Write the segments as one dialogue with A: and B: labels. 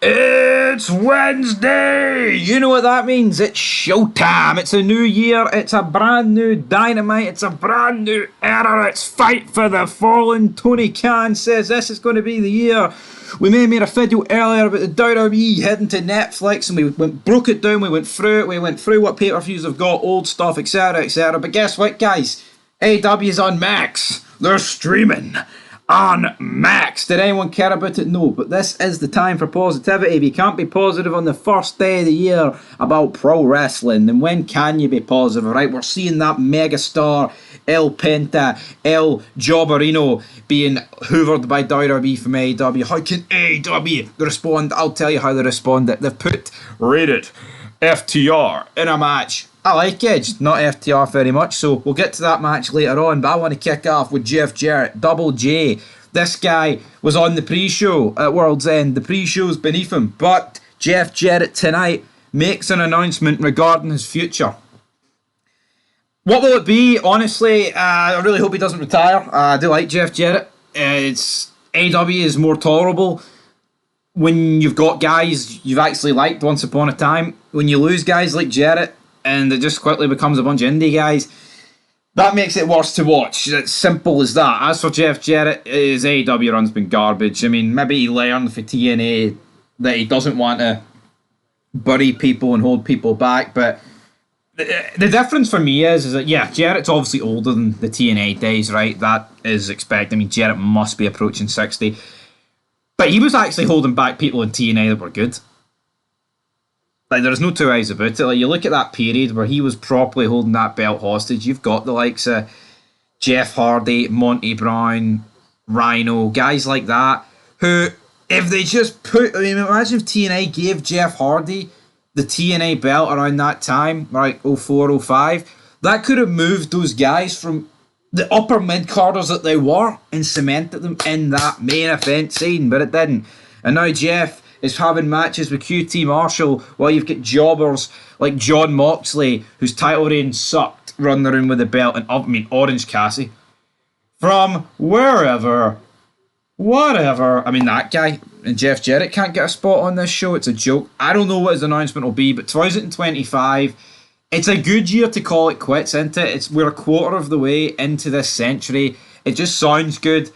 A: It's Wednesday! You know what that means? It's showtime. It's a new year. It's a brand new Dynamite. It's a brand new era. It's Fight for the Fallen. Tony Khan says this is going to be the year. We made a video earlier about the WWE heading to Netflix, and we broke it down. We went through it. We went through what pay-per-views have got, old stuff, etc., etc. But guess what, guys? AEW is on Max. They're streaming on Max. Did anyone care about it? No, but this is the time for positivity. If you can't be positive on the first day of the year about pro wrestling, then when can you be positive, right? We're seeing that megastar El Penta, El Jobberino being hoovered by WWE from AEW. How can AEW respond? I'll tell you how they responded. They've put rated FTR in a match. I like Edge, not FTR very much, so we'll get to that match later on, but I want to kick off with Jeff Jarrett, Double J. This guy was on the pre-show at World's End. The pre-show's beneath him, but Jeff Jarrett tonight makes an announcement regarding his future. What will it be? Honestly, I really hope he doesn't retire. I do like Jeff Jarrett. AEW is more tolerable when you've got guys you've actually liked once upon a time. When you lose guys like Jarrett, and it just quickly becomes a bunch of indie guys, that makes it worse to watch. It's simple as that. As for Jeff Jarrett, his AEW run's been garbage. I mean, maybe he learned for TNA that he doesn't want to bury people and hold people back, but the difference for me is that, yeah, Jarrett's obviously older than the TNA days, right? That is expected. I mean, Jarrett must be approaching 60. But he was actually holding back people in TNA that were good. Like, there's no two ways about it. Like, you look at that period where he was properly holding that belt hostage. You've got the likes of Jeff Hardy, Monty Brown, Rhino, guys like that, who, if they just put... I mean, imagine if TNA gave Jeff Hardy the TNA belt around that time, like 04, 05. That could have moved those guys from the upper mid-carders that they were and cemented them in that main event scene, but it didn't. And now Jeff is having matches with QT Marshall while you've got jobbers like John Moxley, whose title reign sucked, running around with the belt, and Orange Cassidy from wherever, whatever. I mean, that guy and Jeff Jarrett can't get a spot on this show. It's a joke. I don't know what his announcement will be, but 2025, it's a good year to call it quits, isn't it? We're a quarter of the way into this century. It just sounds good.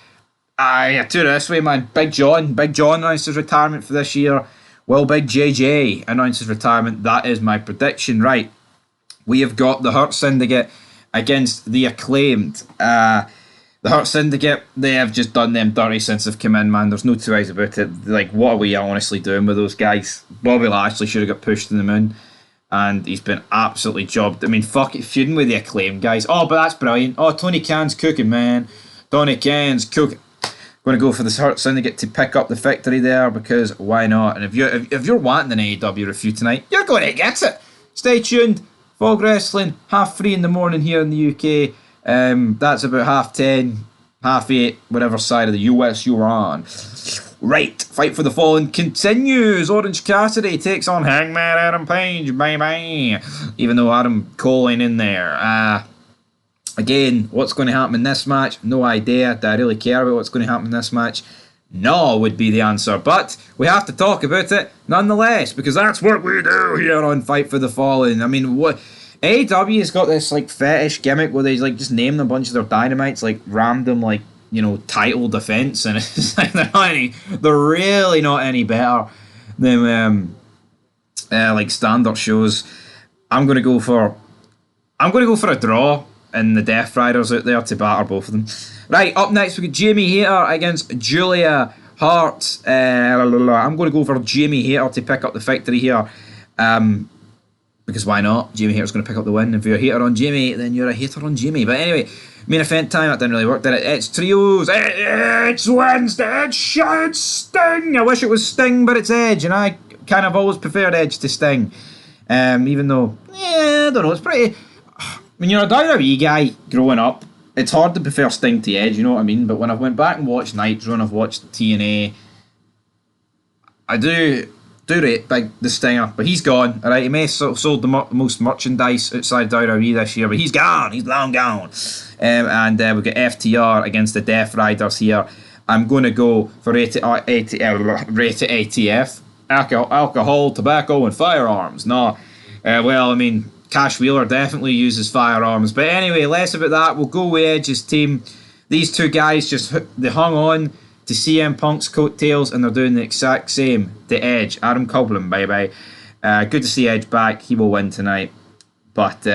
A: I do it this way, man. Big John announced his retirement for this year. Well, Big JJ announced his retirement. That is my prediction. Right, we have got the Hurt Syndicate against the Acclaimed. The Hurt Syndicate, they have just done them dirty since they've come in, man. There's no two ways about it. Like, what are we honestly doing with those guys? Bobby Lashley should have got pushed to the moon, and he's been absolutely jobbed. I mean, fuck it, feuding with the Acclaimed guys. Oh, but that's brilliant. Oh, Tony Khan's cooking, man. Tony Khan's cooking. Going to go for the Hurt Syndicate to pick up the victory there, because why not? And if you're wanting an AEW review tonight, you're going to get it. Stay tuned. Fog Wrestling, 3:30 in the morning here in the UK. That's about 10:30, 8:30, whatever side of the US you're on. Right, Fight for the Fallen continues. Orange Cassidy takes on Hangman Adam Page, bye. Even though Adam Cole ain't in there. Again, what's going to happen in this match? No idea. Do I really care about what's going to happen in this match? No would be the answer. But we have to talk about it nonetheless, because that's what we do here on Fight for the Fallen. I mean, what AEW has got this like fetish gimmick where they like just name a bunch of their dynamites like random like, you know, title defense, and it's like they're really not any better than like standard shows. I'm gonna go for a draw, and the Death Riders out there to batter both of them. Right, up next we got Jamie Hayter against Julia Hart. I'm going to go for Jamie Hayter to pick up the victory here. Because why not? Jamie Hayter's going to pick up the win. If you're a hater on Jamie, then you're a hater on Jamie. But anyway, main event time, that didn't really work, did it? It's trios. It's Wednesday. It's Sting. I wish it was Sting, but it's Edge. And I kind of always preferred Edge to Sting. Even though, I don't know, it's pretty... When you're a WWE guy growing up, it's hard to prefer Sting to Edge, you know what I mean? But when I went back and watched Nitro and I've watched TNA, I do rate the Stinger, but he's gone. All right, he may have sold the most merchandise outside WWE this year, but he's gone. He's long gone. And we've got FTR against the Death Riders here. I'm going to go for rated ATF. alcohol, tobacco, and firearms. No. Well, I mean, Cash Wheeler definitely uses firearms. But anyway, less about that. We'll go with Edge's team. These two guys they hung on to CM Punk's coattails, and they're doing the exact same to Edge. Adam Copeland, bye-bye. Good to see Edge back. He will win tonight. But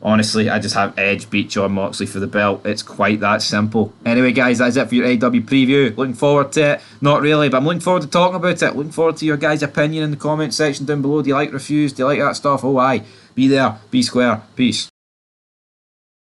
A: honestly, I just have Edge beat Jon Moxley for the belt. It's quite that simple. Anyway, guys, that's it for your AEW preview. Looking forward to it. Not really, but I'm looking forward to talking about it. Looking forward to your guys' opinion in the comment section down below. Do you like reviews? Do you like that stuff? Oh, aye. Be there. Be square. Peace.